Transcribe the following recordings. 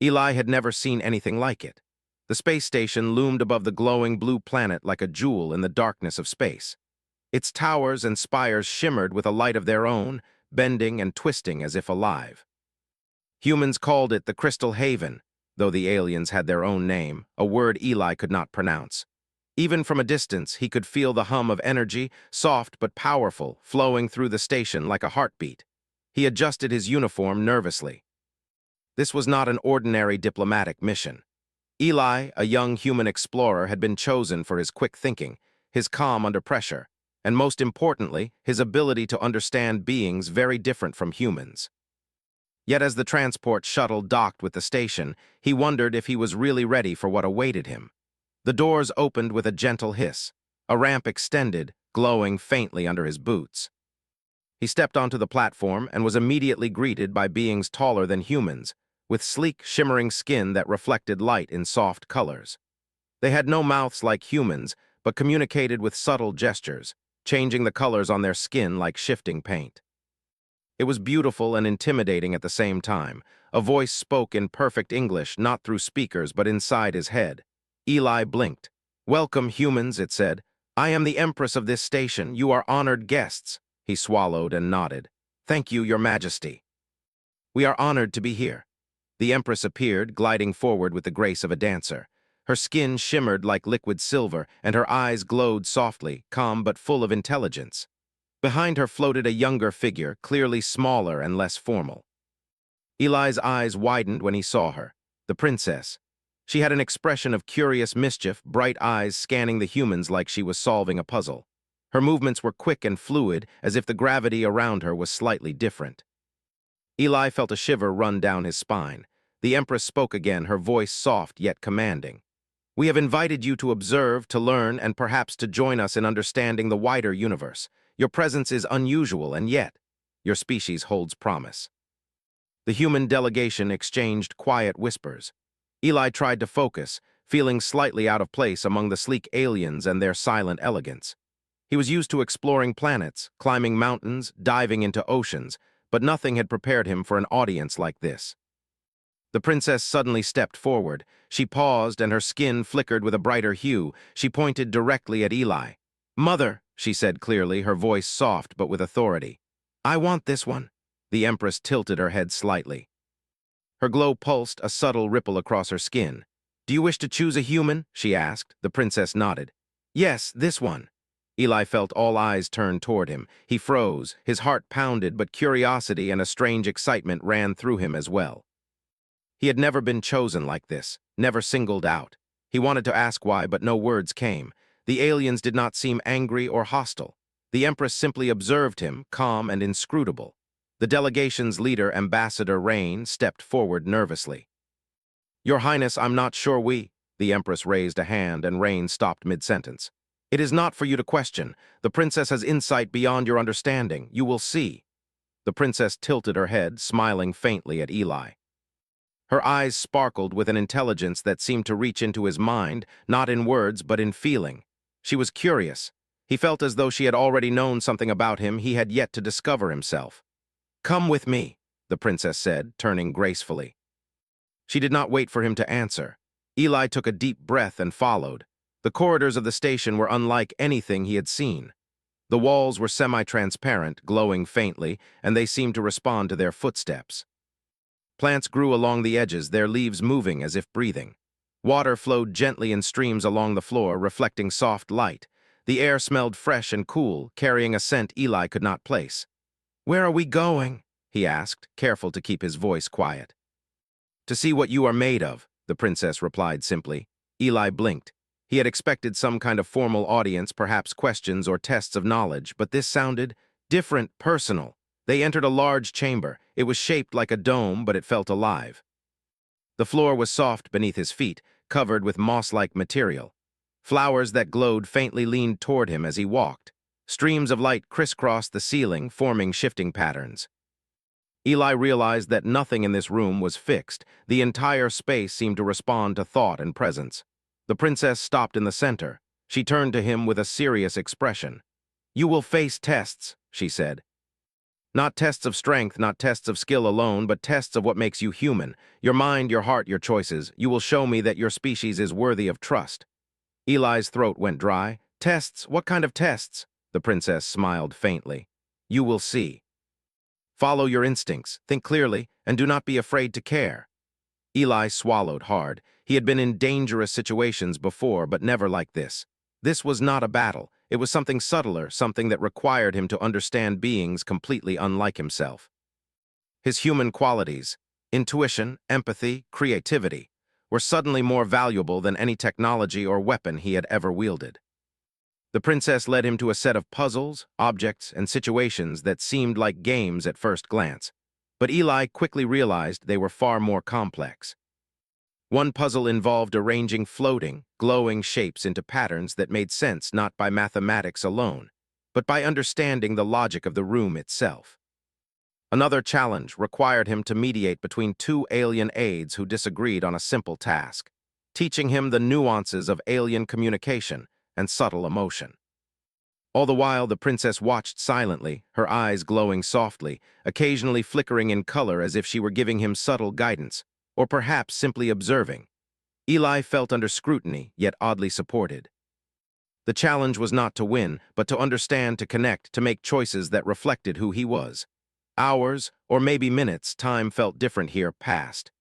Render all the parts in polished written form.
Eli had never seen anything like it. The space station loomed above the glowing blue planet like a jewel in the darkness of space. Its towers and spires shimmered with a light of their own, bending and twisting as if alive. Humans called it the Crystal Haven, though the aliens had their own name, a word Eli could not pronounce. Even from a distance, he could feel the hum of energy, soft but powerful, flowing through the station like a heartbeat. He adjusted his uniform nervously. This was not an ordinary diplomatic mission. Eli, a young human explorer, had been chosen for his quick thinking, his calm under pressure, and most importantly, his ability to understand beings very different from humans. Yet as the transport shuttle docked with the station, he wondered if he was really ready for what awaited him. The doors opened with a gentle hiss. A ramp extended, glowing faintly under his boots. He stepped onto the platform and was immediately greeted by beings taller than humans, with sleek, shimmering skin that reflected light in soft colors. They had no mouths like humans, but communicated with subtle gestures, changing the colors on their skin like shifting paint. It was beautiful and intimidating at the same time. A voice spoke in perfect English, not through speakers, but inside his head. Eli blinked. "Welcome, humans," it said. "I am the Empress of this station. You are honored guests." He swallowed and nodded. "Thank you, Your Majesty." "We are honored to be here." The Empress appeared, gliding forward with the grace of a dancer. Her skin shimmered like liquid silver, and her eyes glowed softly, calm but full of intelligence. Behind her floated a younger figure, clearly smaller and less formal. Eli's eyes widened when he saw her, the princess. She had an expression of curious mischief, bright eyes scanning the humans like she was solving a puzzle. Her movements were quick and fluid, as if the gravity around her was slightly different. Eli felt a shiver run down his spine. The Empress spoke again, her voice soft yet commanding. "We have invited you to observe, to learn, and perhaps to join us in understanding the wider universe. Your presence is unusual, and yet, your species holds promise." The human delegation exchanged quiet whispers. Eli tried to focus, feeling slightly out of place among the sleek aliens and their silent elegance. He was used to exploring planets, climbing mountains, diving into oceans, but nothing had prepared him for an audience like this. The princess suddenly stepped forward. She paused, and her skin flickered with a brighter hue. She pointed directly at Eli. "Mother," she said clearly, her voice soft but with authority. "I want this one." The Empress tilted her head slightly. Her glow pulsed, a subtle ripple across her skin. "Do you wish to choose a human?" she asked. The princess nodded. "Yes, this one." Eli felt all eyes turned toward him. He froze, his heart pounded, but curiosity and a strange excitement ran through him as well. He had never been chosen like this, never singled out. He wanted to ask why, but no words came. The aliens did not seem angry or hostile. The Empress simply observed him, calm and inscrutable. The delegation's leader, Ambassador Rain, stepped forward nervously. "Your Highness, I'm not sure we—" The Empress raised a hand, and Rain stopped mid-sentence. "It is not for you to question. The princess has insight beyond your understanding. You will see." The princess tilted her head, smiling faintly at Eli. Her eyes sparkled with an intelligence that seemed to reach into his mind, not in words but in feeling. She was curious. He felt as though she had already known something about him he had yet to discover himself. "Come with me," the princess said, turning gracefully. She did not wait for him to answer. Eli took a deep breath and followed. The corridors of the station were unlike anything he had seen. The walls were semi-transparent, glowing faintly, and they seemed to respond to their footsteps. Plants grew along the edges, their leaves moving as if breathing. Water flowed gently in streams along the floor, reflecting soft light. The air smelled fresh and cool, carrying a scent Eli could not place. "Where are we going?" he asked, careful to keep his voice quiet. "To see what you are made of," the princess replied simply. Eli blinked. He had expected some kind of formal audience, perhaps questions or tests of knowledge, but this sounded different, personal. They entered a large chamber. It was shaped like a dome, but it felt alive. The floor was soft beneath his feet, covered with moss-like material. Flowers that glowed faintly leaned toward him as he walked. Streams of light crisscrossed the ceiling, forming shifting patterns. Eli realized that nothing in this room was fixed. The entire space seemed to respond to thought and presence. The princess stopped in the center. She turned to him with a serious expression. "You will face tests," she said. Not tests of strength, not tests of skill alone, but tests of what makes you human. Your mind, your heart, your choices. You will show me that your species is worthy of trust. Eli's throat went dry. Tests? What kind of tests? The princess smiled faintly. You will see. Follow your instincts, think clearly, and do not be afraid to care. Eli swallowed hard. He had been in dangerous situations before, but never like this. This was not a battle. It was something subtler, something that required him to understand beings completely unlike himself. His human qualities, intuition, empathy, creativity, were suddenly more valuable than any technology or weapon he had ever wielded. The princess led him to a set of puzzles, objects, and situations that seemed like games at first glance. But Eli quickly realized they were far more complex. One puzzle involved arranging floating, glowing shapes into patterns that made sense not by mathematics alone, but by understanding the logic of the room itself. Another challenge required him to mediate between two alien aides who disagreed on a simple task, teaching him the nuances of alien communication and subtle emotion. All the while, the princess watched silently, her eyes glowing softly, occasionally flickering in color as if she were giving him subtle guidance, or perhaps simply observing. Eli felt under scrutiny, yet oddly supported. The challenge was not to win, but to understand, to connect, to make choices that reflected who he was. Hours, or maybe minutes, time felt different here, passed.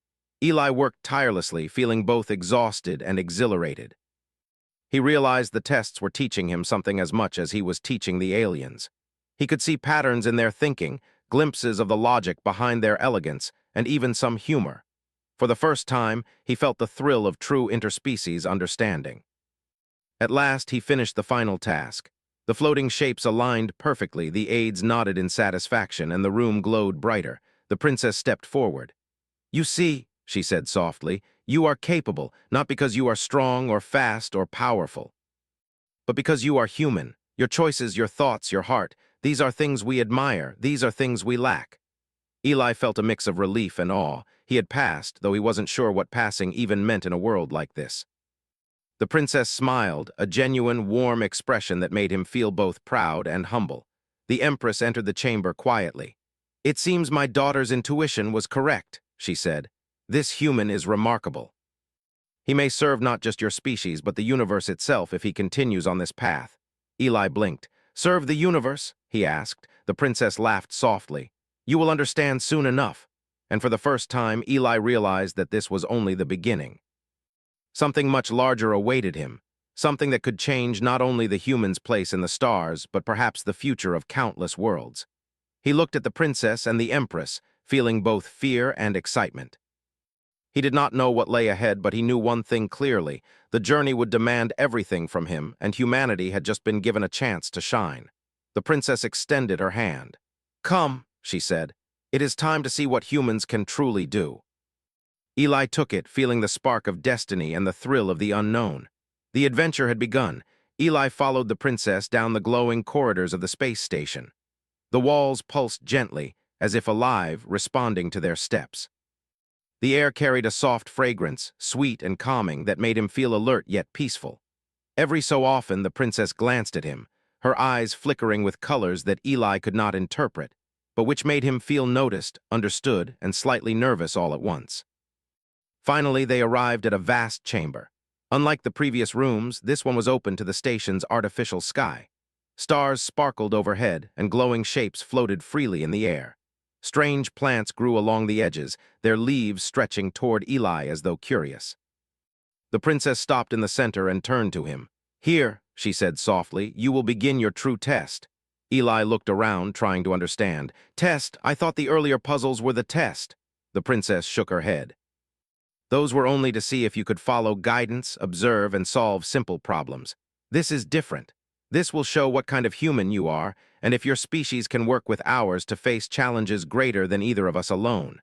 Eli worked tirelessly, feeling both exhausted and exhilarated. He realized the tests were teaching him something as much as he was teaching the aliens. He could see patterns in their thinking, glimpses of the logic behind their elegance, and even some humor. For the first time, he felt the thrill of true interspecies understanding. At last, he finished the final task. The floating shapes aligned perfectly, the aides nodded in satisfaction, and the room glowed brighter. The princess stepped forward. "You see," she said softly, "you are capable, not because you are strong or fast or powerful, but because you are human. Your choices, your thoughts, your heart, these are things we admire, these are things we lack." Eli felt a mix of relief and awe. He had passed, though he wasn't sure what passing even meant in a world like this. The princess smiled, a genuine, warm expression that made him feel both proud and humble. The empress entered the chamber quietly. "It seems my daughter's intuition was correct," she said. "This human is remarkable. He may serve not just your species, but the universe itself if he continues on this path." Eli blinked. "Serve the universe?" he asked. The princess laughed softly. "You will understand soon enough." And for the first time, Eli realized that this was only the beginning. Something much larger awaited him, something that could change not only the human's place in the stars, but perhaps the future of countless worlds. He looked at the princess and the empress, feeling both fear and excitement. He did not know what lay ahead, but he knew one thing clearly. The journey would demand everything from him, and humanity had just been given a chance to shine. The princess extended her hand. "Come," she said. "It is time to see what humans can truly do." Eli took it, feeling the spark of destiny and the thrill of the unknown. The adventure had begun. Eli followed the princess down the glowing corridors of the space station. The walls pulsed gently, as if alive, responding to their steps. The air carried a soft fragrance, sweet and calming, that made him feel alert yet peaceful. Every so often, the princess glanced at him, her eyes flickering with colors that Eli could not interpret, but which made him feel noticed, understood, and slightly nervous all at once. Finally, they arrived at a vast chamber. Unlike the previous rooms, this one was open to the station's artificial sky. Stars sparkled overhead, and glowing shapes floated freely in the air. Strange plants grew along the edges, their leaves stretching toward Eli as though curious. The princess stopped in the center and turned to him. "Here," she said softly, "you will begin your true test." Eli looked around, trying to understand. "Test? I thought the earlier puzzles were the test." The princess shook her head. "Those were only to see if you could follow guidance, observe, and solve simple problems. This is different. This will show what kind of human you are, and if your species can work with ours to face challenges greater than either of us alone."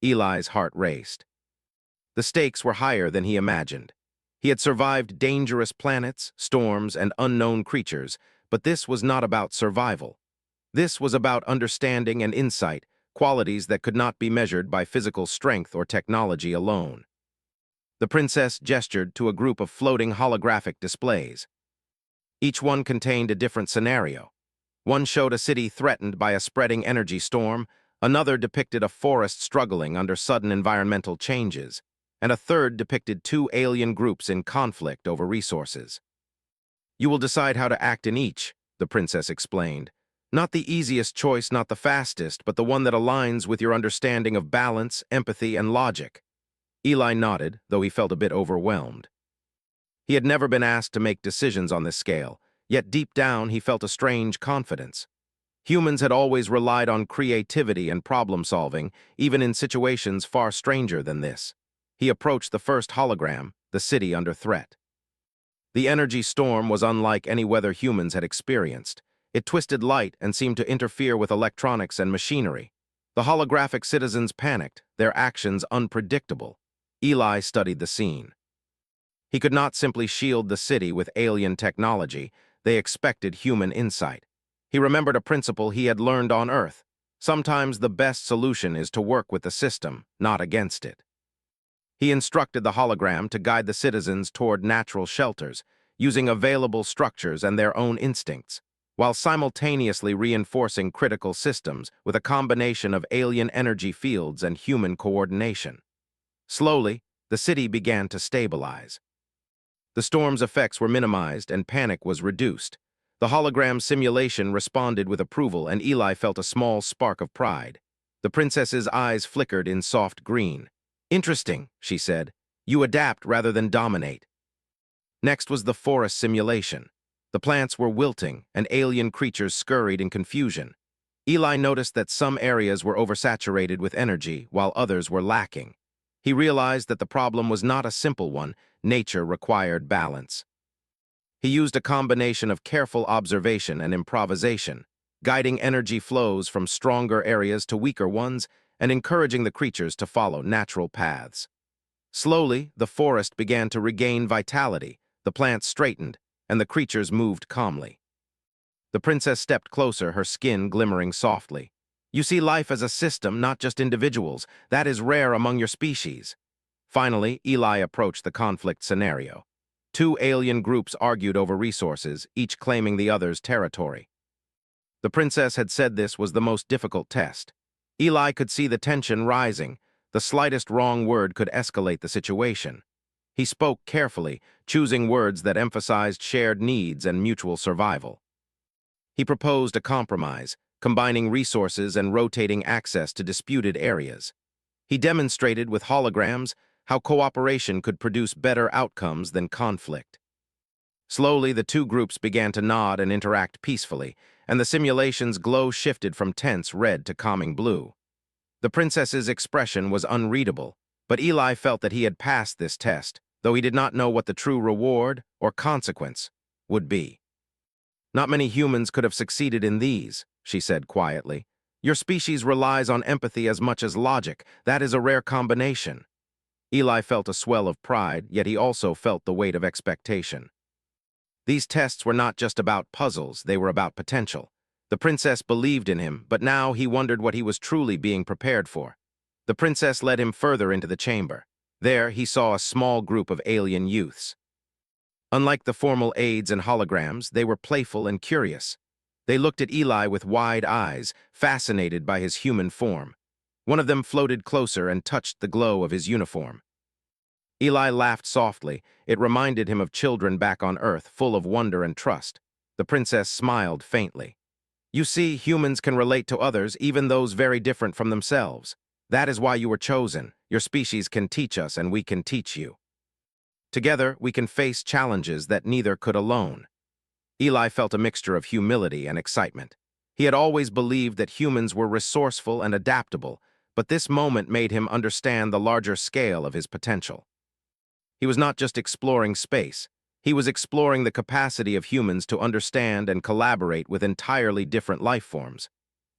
Eli's heart raced. The stakes were higher than he imagined. He had survived dangerous planets, storms, and unknown creatures, but this was not about survival. This was about understanding and insight, qualities that could not be measured by physical strength or technology alone. The princess gestured to a group of floating holographic displays. Each one contained a different scenario. One showed a city threatened by a spreading energy storm, another depicted a forest struggling under sudden environmental changes, and a third depicted two alien groups in conflict over resources. You will decide how to act in each, the princess explained. Not the easiest choice, not the fastest, but the one that aligns with your understanding of balance, empathy, and logic. Eli nodded, though he felt a bit overwhelmed. He had never been asked to make decisions on this scale, yet deep down he felt a strange confidence. Humans had always relied on creativity and problem-solving, even in situations far stranger than this. He approached the first hologram, the city under threat. The energy storm was unlike any weather humans had experienced. It twisted light and seemed to interfere with electronics and machinery. The holographic citizens panicked, their actions unpredictable. Eli studied the scene. He could not simply shield the city with alien technology. They expected human insight. He remembered a principle he had learned on Earth. Sometimes the best solution is to work with the system, not against it. He instructed the hologram to guide the citizens toward natural shelters, using available structures and their own instincts, while simultaneously reinforcing critical systems with a combination of alien energy fields and human coordination. Slowly, the city began to stabilize. The storm's effects were minimized and panic was reduced. The hologram simulation responded with approval, and Eli felt a small spark of pride. The princess's eyes flickered in soft green. "Interesting," she said. "You adapt rather than dominate." Next was the forest simulation. The plants were wilting, and alien creatures scurried in confusion. Eli noticed that some areas were oversaturated with energy, while others were lacking. He realized that the problem was not a simple one. Nature required balance. He used a combination of careful observation and improvisation, guiding energy flows from stronger areas to weaker ones and encouraging the creatures to follow natural paths. Slowly, the forest began to regain vitality, the plants straightened, and the creatures moved calmly. The princess stepped closer, her skin glimmering softly. "You see life as a system, not just individuals. That is rare among your species." Finally, Eli approached the conflict scenario. Two alien groups argued over resources, each claiming the other's territory. The princess had said this was the most difficult test. Eli could see the tension rising. The slightest wrong word could escalate the situation. He spoke carefully, choosing words that emphasized shared needs and mutual survival. He proposed a compromise, combining resources and rotating access to disputed areas. He demonstrated with holograms how cooperation could produce better outcomes than conflict. Slowly, the two groups began to nod and interact peacefully, and the simulation's glow shifted from tense red to calming blue. The princess's expression was unreadable, but Eli felt that he had passed this test, though he did not know what the true reward or consequence would be. "Not many humans could have succeeded in these," she said quietly. "Your species relies on empathy as much as logic. That is a rare combination." Eli felt a swell of pride, yet he also felt the weight of expectation. These tests were not just about puzzles, they were about potential. The princess believed in him, but now he wondered what he was truly being prepared for. The princess led him further into the chamber. There, he saw a small group of alien youths. Unlike the formal aides and holograms, they were playful and curious. They looked at Eli with wide eyes, fascinated by his human form. One of them floated closer and touched the glow of his uniform. Eli laughed softly. It reminded him of children back on Earth, full of wonder and trust. The princess smiled faintly. "You see, humans can relate to others, even those very different from themselves. That is why you were chosen. Your species can teach us, and we can teach you. Together, we can face challenges that neither could alone." Eli felt a mixture of humility and excitement. He had always believed that humans were resourceful and adaptable, but this moment made him understand the larger scale of his potential. He was not just exploring space. He was exploring the capacity of humans to understand and collaborate with entirely different life forms.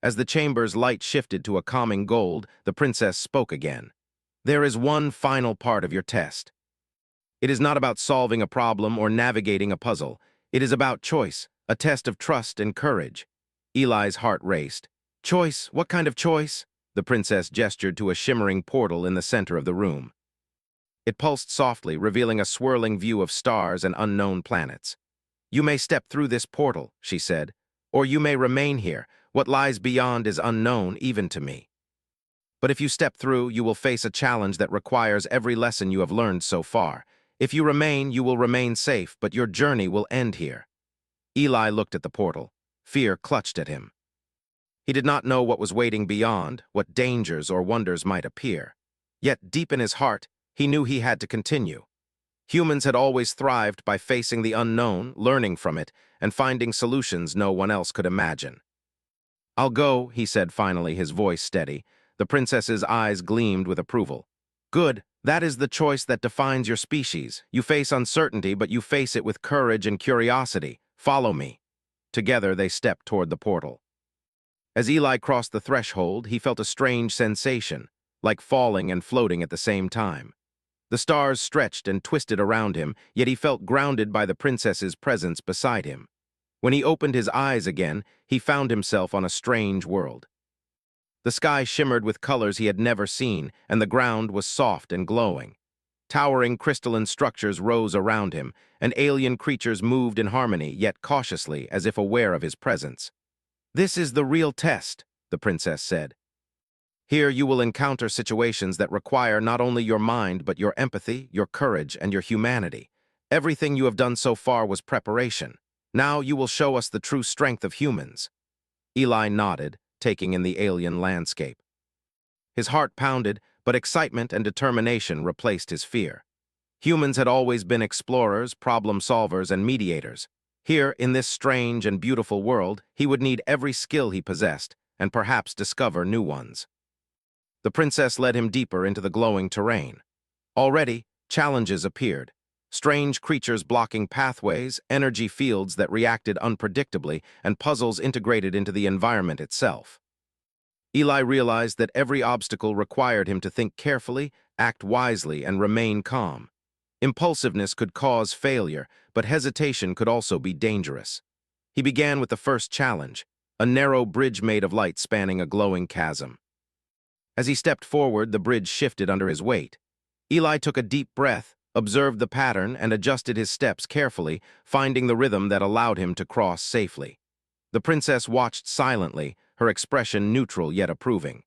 As the chamber's light shifted to a calming gold, the princess spoke again. "There is one final part of your test. It is not about solving a problem or navigating a puzzle. It is about choice, a test of trust and courage." Eli's heart raced. "Choice? What kind of choice?" The princess gestured to a shimmering portal in the center of the room. It pulsed softly, revealing a swirling view of stars and unknown planets. "You may step through this portal," she said. Or you may remain here. What lies beyond is unknown even to me. But if you step through, you will face a challenge that requires every lesson you have learned so far. If you remain, you will remain safe, but your journey will end here. Eli looked at the portal. Fear clutched at him. He did not know what was waiting beyond, what dangers or wonders might appear. Yet, deep in his heart, he knew he had to continue. Humans had always thrived by facing the unknown, learning from it, and finding solutions no one else could imagine. "I'll go," he said finally, his voice steady. The princess's eyes gleamed with approval. "Good. That is the choice that defines your species. You face uncertainty, but you face it with courage and curiosity. Follow me." Together, they stepped toward the portal. As Eli crossed the threshold, he felt a strange sensation, like falling and floating at the same time. The stars stretched and twisted around him, yet he felt grounded by the princess's presence beside him. When he opened his eyes again, he found himself on a strange world. The sky shimmered with colors he had never seen, and the ground was soft and glowing. Towering crystalline structures rose around him, and alien creatures moved in harmony, yet cautiously, as if aware of his presence. "This is the real test," the princess said. "Here you will encounter situations that require not only your mind, but your empathy, your courage, and your humanity. Everything you have done so far was preparation. Now you will show us the true strength of humans." Eli nodded, taking in the alien landscape. His heart pounded, but excitement and determination replaced his fear. Humans had always been explorers, problem solvers, and mediators. Here, in this strange and beautiful world, he would need every skill he possessed, and perhaps discover new ones. The princess led him deeper into the glowing terrain. Already, challenges appeared. Strange creatures blocking pathways, energy fields that reacted unpredictably, and puzzles integrated into the environment itself. Eli realized that every obstacle required him to think carefully, act wisely, and remain calm. Impulsiveness could cause failure, but hesitation could also be dangerous. He began with the first challenge, a narrow bridge made of light spanning a glowing chasm. As he stepped forward, the bridge shifted under his weight. Eli took a deep breath, observed the pattern, and adjusted his steps carefully, finding the rhythm that allowed him to cross safely. The princess watched silently, her expression neutral yet approving.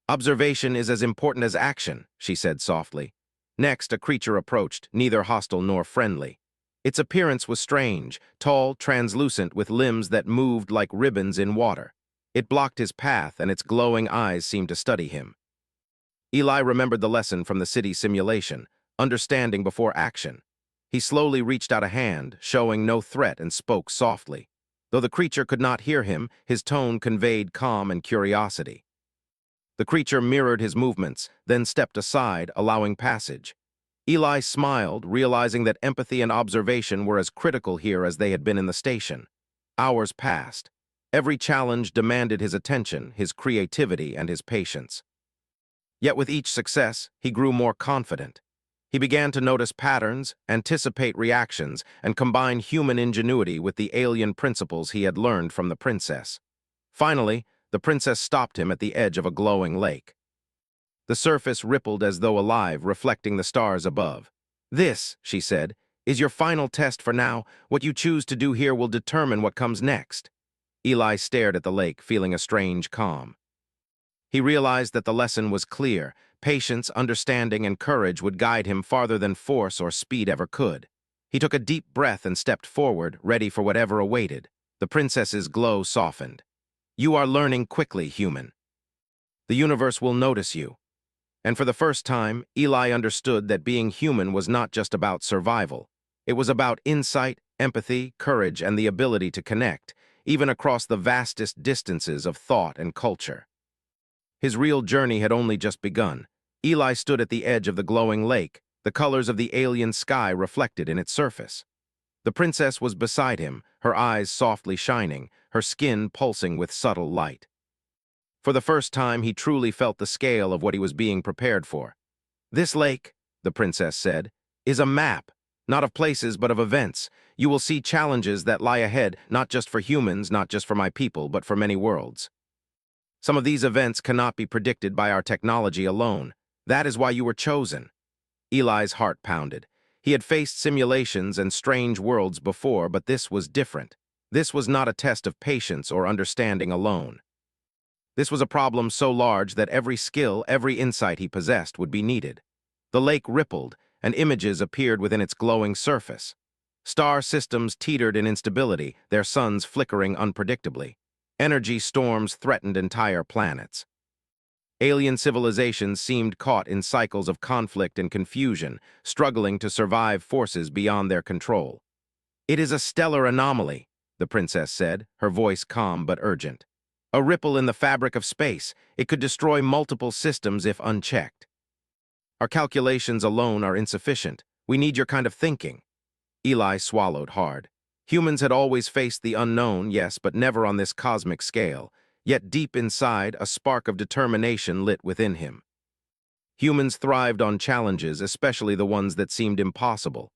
"Observation is as important as action," she said softly. Next, a creature approached, neither hostile nor friendly. Its appearance was strange, tall, translucent, with limbs that moved like ribbons in water. It blocked his path, and its glowing eyes seemed to study him. Eli remembered the lesson from the city simulation, understanding before action. He slowly reached out a hand, showing no threat, and spoke softly. Though the creature could not hear him, his tone conveyed calm and curiosity. The creature mirrored his movements, then stepped aside, allowing passage. Eli smiled, realizing that empathy and observation were as critical here as they had been in the station. Hours passed. Every challenge demanded his attention, his creativity, and his patience. Yet with each success, he grew more confident. He began to notice patterns, anticipate reactions, and combine human ingenuity with the alien principles he had learned from the princess. Finally, the princess stopped him at the edge of a glowing lake. The surface rippled as though alive, reflecting the stars above. "This," she said, "is your final test for now. What you choose to do here will determine what comes next." Eli stared at the lake, feeling a strange calm. He realized that the lesson was clear. Patience, understanding, and courage would guide him farther than force or speed ever could. He took a deep breath and stepped forward, ready for whatever awaited. The princess's glow softened. "You are learning quickly, human. The universe will notice you." And for the first time, Eli understood that being human was not just about survival. It was about insight, empathy, courage, and the ability to connect, even across the vastest distances of thought and culture. His real journey had only just begun. Eli stood at the edge of the glowing lake, the colors of the alien sky reflected in its surface. The princess was beside him, her eyes softly shining, her skin pulsing with subtle light. For the first time, he truly felt the scale of what he was being prepared for. "This lake," the princess said, "is a map, not of places but of events. You will see challenges that lie ahead, not just for humans, not just for my people, but for many worlds. Some of these events cannot be predicted by our technology alone. That is why you were chosen." Eli's heart pounded. He had faced simulations and strange worlds before, but this was different. This was not a test of patience or understanding alone. This was a problem so large that every skill, every insight he possessed would be needed. The lake rippled, and images appeared within its glowing surface. Star systems teetered in instability, their suns flickering unpredictably. Energy storms threatened entire planets. Alien civilizations seemed caught in cycles of conflict and confusion, struggling to survive forces beyond their control. "It is a stellar anomaly," the princess said, her voice calm but urgent. "A ripple in the fabric of space. It could destroy multiple systems if unchecked. Our calculations alone are insufficient. We need your kind of thinking." Eli swallowed hard. Humans had always faced the unknown, yes, but never on this cosmic scale. Yet deep inside, a spark of determination lit within him. Humans thrived on challenges, especially the ones that seemed impossible.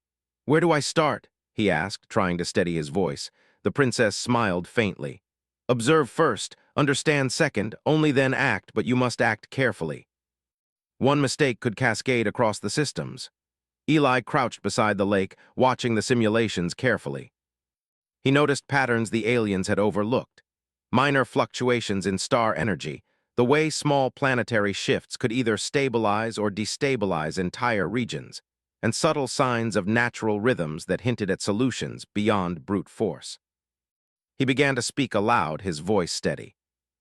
"Where do I start?" he asked, trying to steady his voice. The princess smiled faintly. "Observe first, understand second, only then act, but you must act carefully. One mistake could cascade across the systems." Eli crouched beside the lake, watching the simulations carefully. He noticed patterns the aliens had overlooked. Minor fluctuations in star energy, the way small planetary shifts could either stabilize or destabilize entire regions, and subtle signs of natural rhythms that hinted at solutions beyond brute force. He began to speak aloud, his voice steady.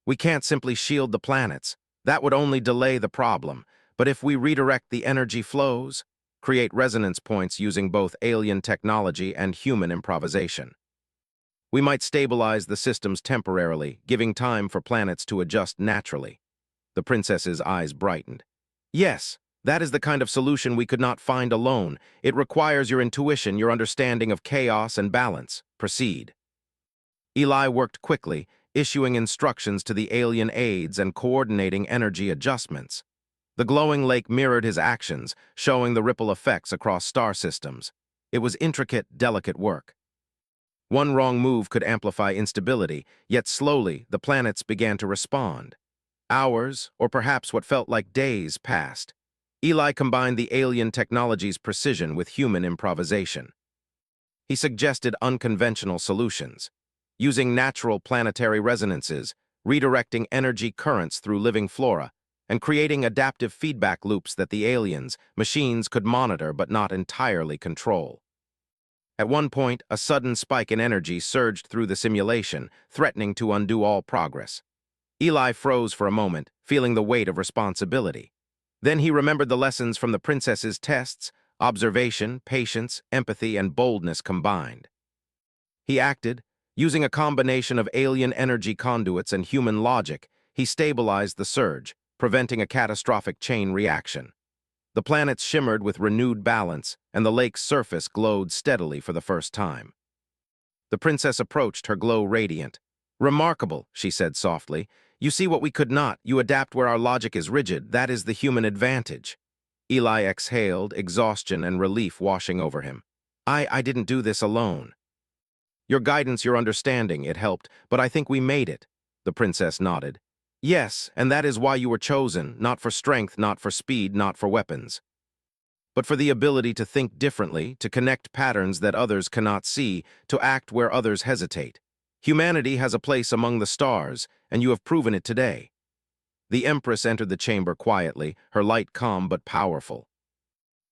"We can't simply shield the planets. That would only delay the problem. But if we redirect the energy flows, create resonance points using both alien technology and human improvisation, we might stabilize the systems temporarily, giving time for planets to adjust naturally." The princess's eyes brightened. "Yes, that is the kind of solution we could not find alone. It requires your intuition, your understanding of chaos and balance. Proceed." Eli worked quickly, issuing instructions to the alien aides and coordinating energy adjustments. The glowing lake mirrored his actions, showing the ripple effects across star systems. It was intricate, delicate work. One wrong move could amplify instability, yet slowly the planets began to respond. Hours, or perhaps what felt like days, passed. Eli combined the alien technology's precision with human improvisation. He suggested unconventional solutions, using natural planetary resonances, redirecting energy currents through living flora, and creating adaptive feedback loops that the aliens, machines could monitor but not entirely control. At one point, a sudden spike in energy surged through the simulation, threatening to undo all progress. Eli froze for a moment, feeling the weight of responsibility. Then he remembered the lessons from the princess's tests: observation, patience, empathy, and boldness combined. He acted. Using a combination of alien energy conduits and human logic, he stabilized the surge, preventing a catastrophic chain reaction. The planets shimmered with renewed balance, and the lake's surface glowed steadily for the first time. The princess approached, her glow radiant. "Remarkable," she said softly. "You see what we could not. You adapt where our logic is rigid. That is the human advantage." Eli exhaled, exhaustion and relief washing over him. I didn't do this alone. Your guidance, your understanding, it helped, but I think we made it." The princess nodded. "Yes, and that is why you were chosen, not for strength, not for speed, not for weapons, but for the ability to think differently, to connect patterns that others cannot see, to act where others hesitate. Humanity has a place among the stars, and you have proven it today." The Empress entered the chamber quietly, her light calm but powerful.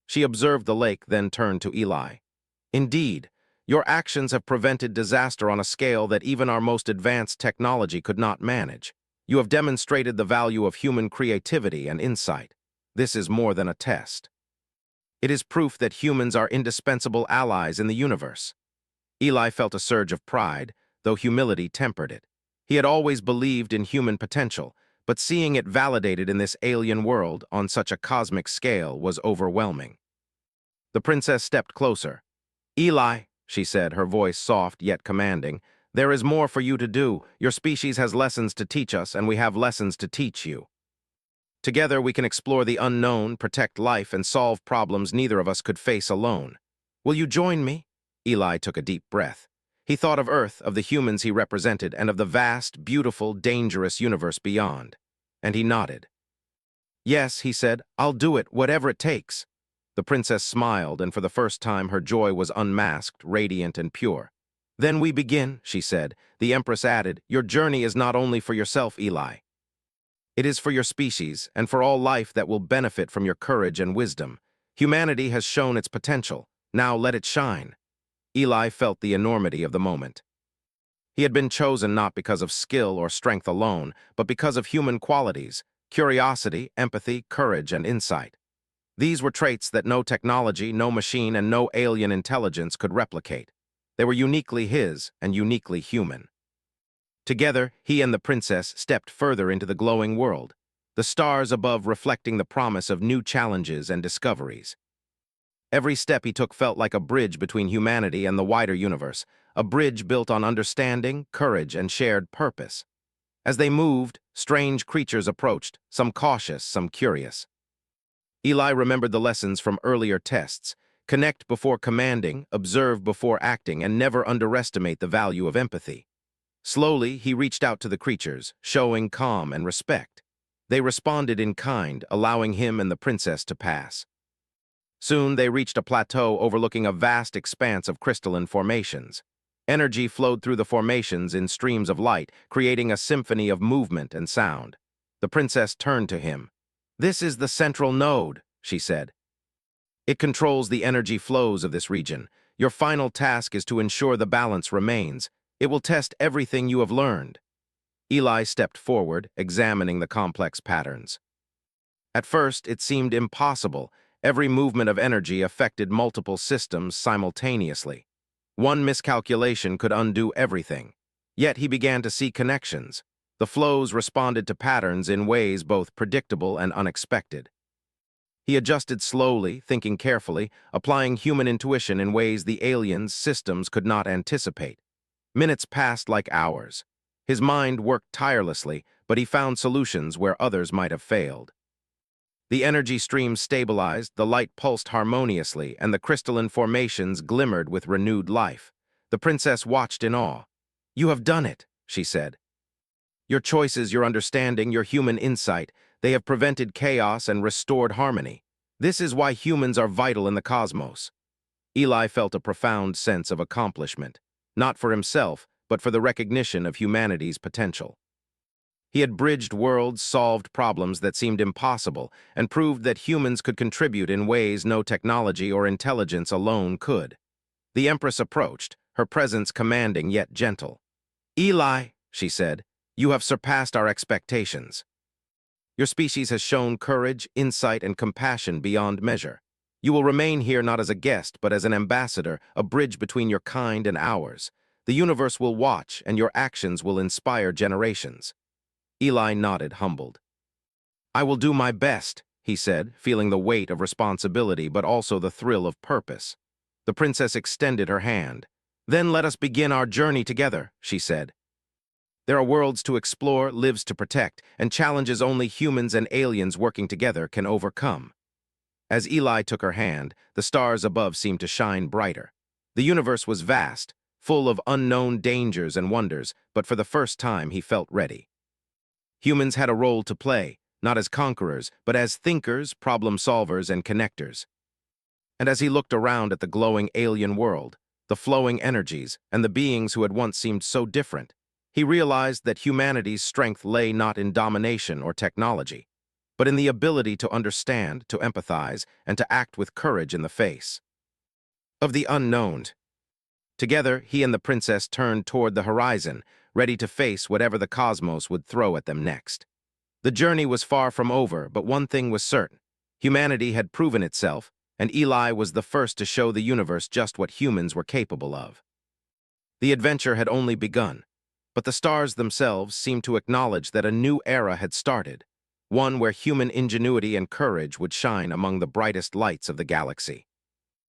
She observed the lake, then turned to Eli. "Indeed, your actions have prevented disaster on a scale that even our most advanced technology could not manage. You have demonstrated the value of human creativity and insight. This is more than a test. It is proof that humans are indispensable allies in the universe." Eli felt a surge of pride, though humility tempered it. He had always believed in human potential, but seeing it validated in this alien world on such a cosmic scale was overwhelming. The princess stepped closer. "Eli," she said, her voice soft yet commanding, "there is more for you to do. Your species has lessons to teach us, and we have lessons to teach you. Together we can explore the unknown, protect life, and solve problems neither of us could face alone. Will you join me?" Eli took a deep breath. He thought of Earth, of the humans he represented, and of the vast, beautiful, dangerous universe beyond. And he nodded. "Yes," he said, "I'll do it, whatever it takes." The princess smiled, and for the first time her joy was unmasked, radiant, and pure. "Then we begin," she said. The Empress added, "Your journey is not only for yourself, Eli. It is for your species and for all life that will benefit from your courage and wisdom. Humanity has shown its potential. Now let it shine." Eli felt the enormity of the moment. He had been chosen not because of skill or strength alone, but because of human qualities: curiosity, empathy, courage, and insight. These were traits that no technology, no machine, and no alien intelligence could replicate. They were uniquely his and uniquely human. Together, he and the princess stepped further into the glowing world, the stars above reflecting the promise of new challenges and discoveries. Every step he took felt like a bridge between humanity and the wider universe, a bridge built on understanding, courage, and shared purpose. As they moved, strange creatures approached, some cautious, some curious. Eli remembered the lessons from earlier tests: connect before commanding, observe before acting, and never underestimate the value of empathy. Slowly, he reached out to the creatures, showing calm and respect. They responded in kind, allowing him and the princess to pass. Soon, they reached a plateau overlooking a vast expanse of crystalline formations. Energy flowed through the formations in streams of light, creating a symphony of movement and sound. The princess turned to him. "This is the central node," she said. "It controls the energy flows of this region. Your final task is to ensure the balance remains. It will test everything you have learned." Eli stepped forward, examining the complex patterns. At first, it seemed impossible. Every movement of energy affected multiple systems simultaneously. One miscalculation could undo everything. Yet he began to see connections. The flows responded to patterns in ways both predictable and unexpected. He adjusted slowly, thinking carefully, applying human intuition in ways the aliens' systems could not anticipate. Minutes passed like hours. His mind worked tirelessly, but he found solutions where others might have failed. The energy streams stabilized, the light pulsed harmoniously, and the crystalline formations glimmered with renewed life. The princess watched in awe. "You have done it," she said. "Your choices, your understanding, your human insight, they have prevented chaos and restored harmony. This is why humans are vital in the cosmos." Eli felt a profound sense of accomplishment, not for himself, but for the recognition of humanity's potential. He had bridged worlds, solved problems that seemed impossible, and proved that humans could contribute in ways no technology or intelligence alone could. The Empress approached, her presence commanding yet gentle. "Eli," she said, "you have surpassed our expectations. Your species has shown courage, insight, and compassion beyond measure. You will remain here not as a guest, but as an ambassador, a bridge between your kind and ours. The universe will watch, and your actions will inspire generations." Eli nodded, humbled. "I will do my best," he said, feeling the weight of responsibility but also the thrill of purpose. The princess extended her hand. "Then let us begin our journey together," she said. "There are worlds to explore, lives to protect, and challenges only humans and aliens working together can overcome." As Eli took her hand, the stars above seemed to shine brighter. The universe was vast, full of unknown dangers and wonders, but for the first time he felt ready. Humans had a role to play, not as conquerors, but as thinkers, problem-solvers, and connectors. And as he looked around at the glowing alien world, the flowing energies, and the beings who had once seemed so different, he realized that humanity's strength lay not in domination or technology, but in the ability to understand, to empathize, and to act with courage in the face of the unknown. Together, he and the princess turned toward the horizon, ready to face whatever the cosmos would throw at them next. The journey was far from over, but one thing was certain. Humanity had proven itself, and Eli was the first to show the universe just what humans were capable of. The adventure had only begun, but the stars themselves seemed to acknowledge that a new era had started, one where human ingenuity and courage would shine among the brightest lights of the galaxy.